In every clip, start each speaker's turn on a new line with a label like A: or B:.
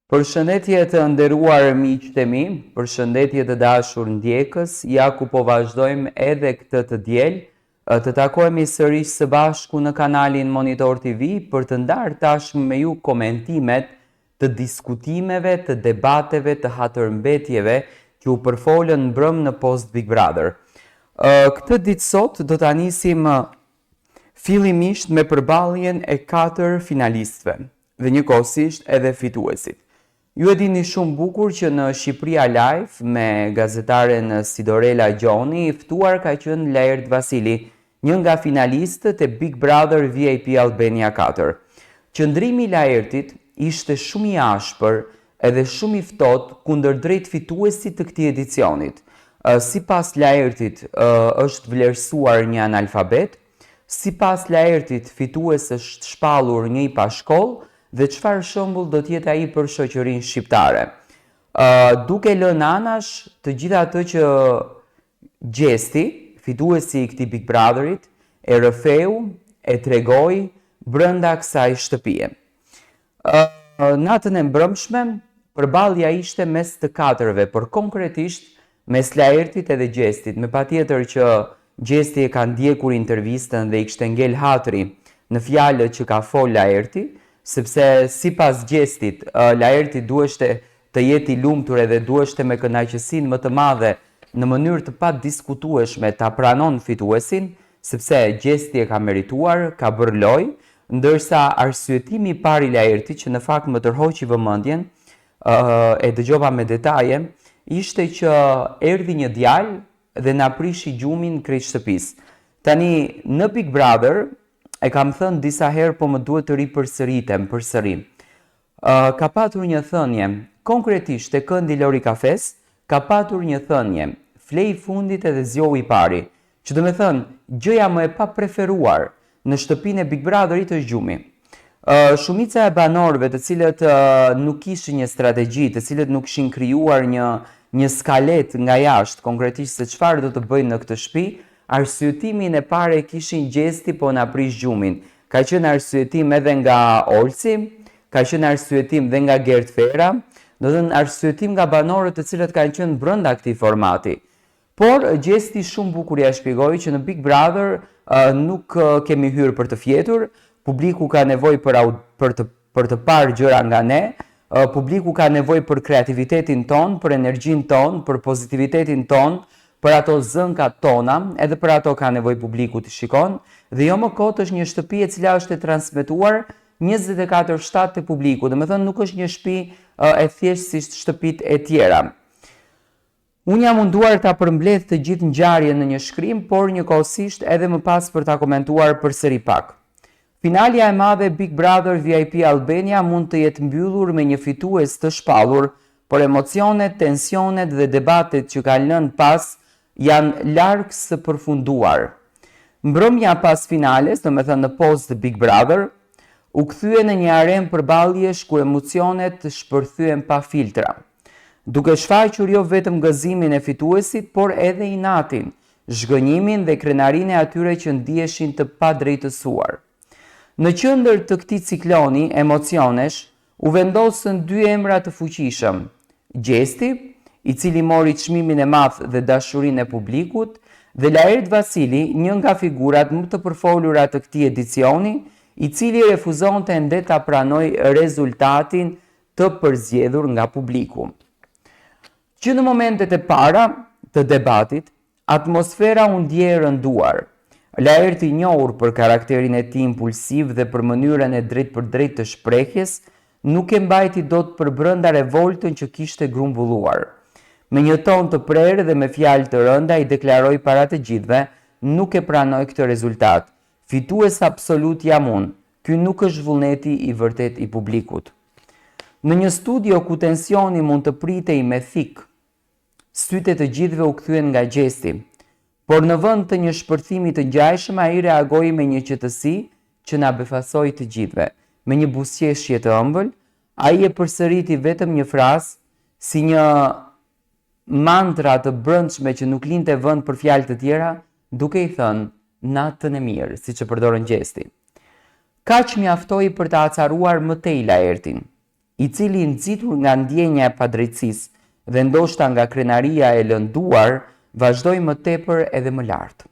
A: Përshëndetje të nderuar miqtë e mi, përshëndetje të dashur ndjekës, ja ku po vazhdojmë edhe këtë të diel, të takohemi sërish së bashku në kanalin Monitor TV për të ndarë tashmë me ju komentimet të diskutimeve, të debateve, të hatërmbetjeve që u përfolën mbrëm në post Big Brother. Këtë ditë sot do ta nisim fillimisht me përballjen e 4 finalistëve dhe njëkohësisht edhe fituesit. Ju e dini shumë bukur që në Shqipëria Live me gazetaren Sidorela Gjoni, ftuar ka qenë Laert Vasili, një nga finalistët e Big Brother VIP Albania 4. Qëndrimi i Laertit ishte shumë i ashpër edhe shumë i ftohtë kundër drejt fituesit të këtij edicionit. Sipas Laertit është vlerësuar një analfabet, sipas Laertit fitues është shpallur një i pa shkollë, dhe çfarë shembull do t'jetë ai për shoqërinë shqiptare. Duke lënë anash të gjitha ato që Gjesti, fituesi i këtij Big Brotherit, e rrëfeu, e tregoi brenda kësaj shtëpie. Natën e mbrëmshme, përballja ishte mes të katërve, por konkretisht mes Laertit edhe Gjestit, me patjetër që Gjesti e ka ndjekur intervistën dhe i kishte ngel hatri në fjalët që ka fol Laerti, sepse sipas Gjestit, Laerti duheshte të jetë i lumtur edhe duheshte me kënaqësinë më të madhe në mënyrë të padiskutueshme ta pranon fituesin, sepse Gjesti e ka merituar, ka bërë lojë, ndërsa arsyetimi i parë i Laertit, që në fakt më tërhoqi vëmendjen, e dëgjova me detaje, ishte që erdhi një djalë dhe na prishi gjumin krejt shtëpisë. Tani në Big Brother e kam thënë disa herë, po më duhet të ripërsëritem përsëri. Ka patur një thënie, konkretisht te këndi Lori Kafes, ka patur një thënie, flej i fundit edhe zgjohu i pari, që do me thënë, gjëja më e pa preferuar në shtëpinë e Big Brotherit është gjumi. Shumica e banorëve të cilët nuk kishin një strategji, të cilët nuk kishin krijuar një skalet nga jashtë, konkretisht se çfarë do të bëjnë në këtë shtëpi, arsyetimin e parë kishin Gjesti, po na prish gjumin. Ka qenë arsyetim edhe nga Olsi, ka qenë arsyetim dhe nga Gert Fera, do të thënë arsyetim nga banorët të cilët kanë qenë brenda këtij formati. Por Gjesti shumë bukur ja shpjegoi që në Big Brother nuk kemi hyrë për të fjetur, publiku ka nevojë për të parë gjëra nga ne, publiku ka nevojë për kreativitetin ton, për energjinë ton, për pozitivitetin ton, për ato zënkat tona, edhe për ato ka nevojë publiku të shikon, dhe jo më kot është një shtëpi e cila është e transmetuar 24/7 te publiku, do të thënë nuk është një shtëpi e thjeshtë si shtëpitë e tjera. Unë jam munduar ta përmbledh të gjithë ngjarjen në një shkrim, por njëkohësisht edhe më pas për ta komentuar përsëri pak. Finalja e madhe Big Brother VIP Albania mund të jetë mbyllur me një fitues të shpallur, por emocionet, tensionet dhe debatet që kanë lënë pas janë larg së përfunduar. Mbrëmja pas finales, do me thënë në post Big Brother, u kthye në një arenë përballjesh ku emocionet shpërthyen pa filtra, duke shfaqur jo vetëm gëzimin e fituesit, por edhe inatin, zhgënjimin dhe krenarinë e atyre që ndiheshin të padrejtësuar. Në qendër të këtij cikloni emocionesh, u vendosën dy emra të fuqishëm, Gjesti, i cili mori çmimin e madh dhe dashurinë e publikut, dhe Laert Vasili, një nga figurat më të përfolura të këtij edicioni, i cili refuzonte ende ta pranojë rezultatin të përzgjedhur nga publiku. Që në momentet e para të debatit, atmosfera u ndjej e rënduar. Laert, i njohur për karakterin e tij impulsiv dhe për mënyrën e drejtë të shprehjes, nuk e mbajti dot për brenda revoltën që kishte grumbulluar. Me një ton të prerë dhe me fjalë të rënda i deklaroi para të gjithëve, nuk e pranoj këtë rezultat. Fitues absolut jam unë. Ky nuk është vullneti i vërtet i publikut. Në një studio ku tensioni mund të pritej me thik, sytë të gjithëve u kthyen nga Gjesti, por në vend të një shpërthimi të ngjajshëm ai reagoi me një qetësi që na befasoi të gjithëve. Me një buzëqeshje të ëmbël, ai e përsëriti vetëm një frazë si një mantra të brendshme që nuk linte vend për fjalë të tjera, duke i thënë natën e mirë, siç e përdorën Gjesti. Kaq mjaftoi për ta acaruar më tej Laertin. i cili nxitur nga ndjenja e padrejtësisë dhe ndoshta nga krenaria e lënduar, vazhdoi më tepër edhe më lart.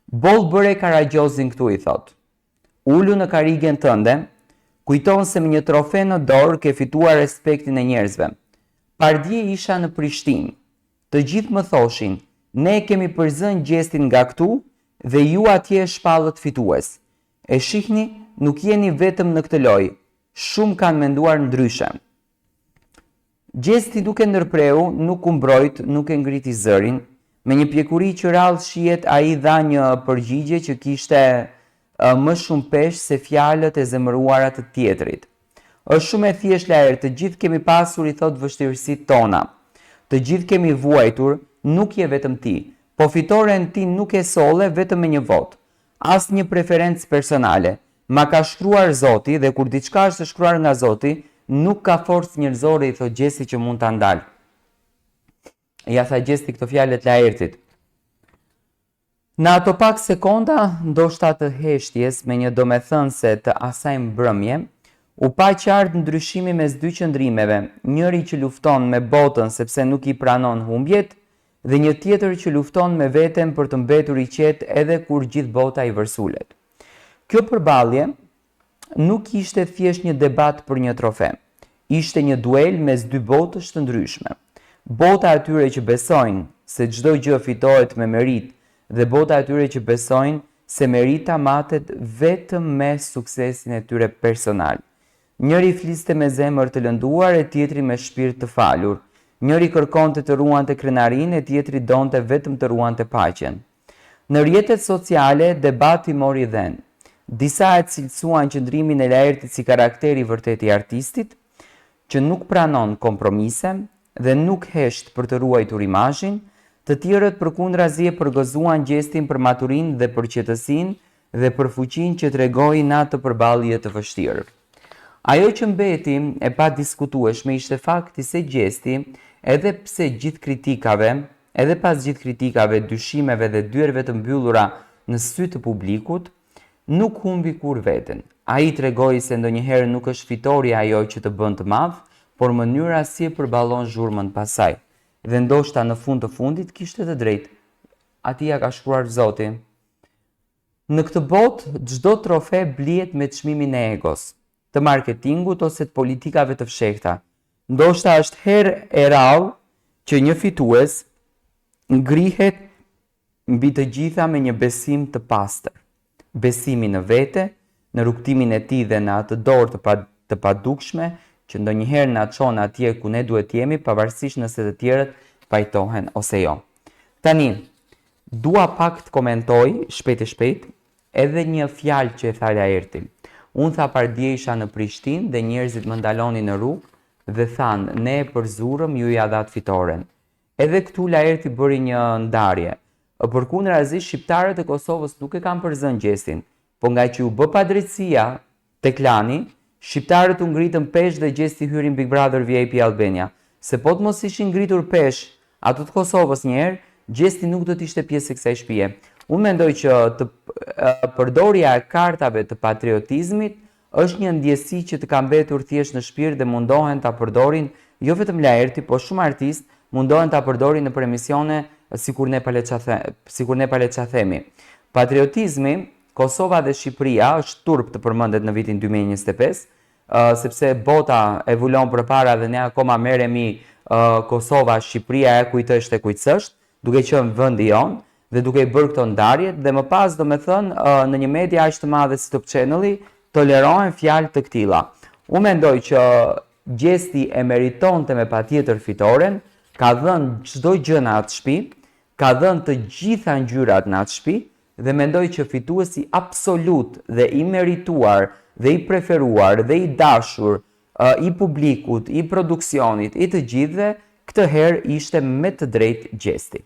A: Boll bëre Karagjozin këtu, i thot. Ulu në karrigen tënde, kujton se me një trofe në dorë ke fituar respektin e njerëzve. Pardje isha në Prishtinë. Të gjithë më thoshin, ne kemi përzën gjestin nga këtu dhe ju atje shpallët fitues. E shihni, nuk jeni vetëm në këtë lojë. Shumë kanë menduar ndryshe. Gjesti nuk e ndërpreu, nuk u mbrojt, nuk e ngriti zërin. Me një pjekuri që rallë shihet, ai dha një përgjigje që kishte më shumë peshë se fjalët e zemëruara të tjetrit. Është shumë e thjeshtë lajër, të gjithë kemi pasur, i thot, vështirësitë tona. Të gjithë kemi vuajtur, nuk je vetëm ti, po fitoren ti nuk e solle vetëm me një votë. As një preferencë personale. Ma ka shkruar Zoti dhe kur diçka është shkruar nga Zoti, nuk ka forcë njerëzore, i thot Gjesti, që mund ta ndalë. Ja tha Gjesti këto fjalët Laertit. Në ato pak sekonda, ndoshta të heshtjes me një domethënëse të asaj mbrëmje, u pa qartë ndryshimi mes dy qëndrimeve, njëri që lufton me botën sepse nuk i pranon humbjet, dhe një tjetër që lufton me veten për të mbetur i qetë edhe kur gjithë bota i vërsulet. Kjo përballje nuk ishte thjesht një debat për një trofe, ishte një duel mes dy botësh të ndryshme. Bota atyre që besojnë se çdo gjë fitohet me merit dhe bota atyre që besojnë se merita matet vetëm me suksesin e tyre personal. Njëri fliste me zemër të lënduar, e tjetri me shpirt të falur. Njëri kërkonte të ruante krenarinë, e tjetri donte vetëm të ruante paqen. Në rrjetet sociale, debati mori dhënë. Disa e cilësuan qëndrimin e Laertit si karakteri vërtet i artistit, që nuk pranon kompromise dhe nuk hesht për të ruajtur imazhin. Të tjerët përkundrazi e përgëzuan Gjestin për maturinë dhe për qetësinë dhe për fuqinë që tregoi në atë përballje të vështirë. Ajo që mbeti e pa diskutueshme ishte fakti se Gjesti, edhe pas gjithë kritikave, dyshimeve dhe dyerve të mbyllura në sy të publikut, nuk humbi kur veten. Ai tregoi se ndonjëherë nuk është fitoria ajo që të bën të madh, por mënyra si e përballon zhurmën pasaj. Dhe ndoshta në fund të fundit kishte të drejtë. Ati ja ka shkruar Zoti. Në këtë botë, çdo trofe blihet me çmimin e egos, të marketingut ose të politikave të fshehta. Ndoshta është herë e rrallë që një fitues ngrihet mbi të gjitha me një besim të pastër. Besimi në vete, në rrugtimin e tij dhe në atë dorë të padukshme që ndonjëherë na çon atje ku ne duhet jemi, pavarësisht nëse të tjerët pajtohen ose jo. Tani, dua pak të komentoj shpejt edhe një fjalë që e tha Laerti. Unë tha pardje isha në Prishtinë dhe njerëzit më ndalonin në rrugë dhe thanë, ne e përzurëm, ju ja dhat fitoren. Edhe këtu Laerti bëri një ndarje. Përkundrazi, shqiptarët e Kosovës nuk e kanë përzën Gjestin, po nga që u bë padrejtësia tek klani, shqiptarët u ngritën pesh dhe Gjesti hyri Big Brother VIP Albania. Se po të mos ishin ngritur pesh ato të Kosovës njerë, Gjesti nuk do të ishte pjesë e kësaj shtëpie. Unë mendoj që përdorja e kartave të patriotizmit është një ndjesi që të ka mbetur thjesht në shpirt dhe mundohen ta përdorin jo vetëm Laerti, po shumë artistë mundohen ta përdorin në emisione sikur ne pa le ça themi. Patriotizmi, Kosova dhe Shqipëria është turp të përmendet në vitin 2025, sepse bota evolon përpara dhe ne akoma merremi Kosova, Shqipëria e kujt është e kujt s'është, duke qenë vendi jon dhe duke i bërë këto ndarjet dhe më pas domethënë në një media aq të madhe si Top Channel-i tolerohen fjalë të këtilla. Unë mendoj që Gjesti e meritonte me patjetër fitoren, ka dhënë çdo gjë në atë shtëpi, ka dhënë të gjitha ngjyrat në atë shtëpi dhe mendoj që fituesi absolut dhe i merituar dhe i preferuar dhe i dashur i publikut, i produksionit, i të gjithëve, këtë herë ishte me të drejtë Gjesti.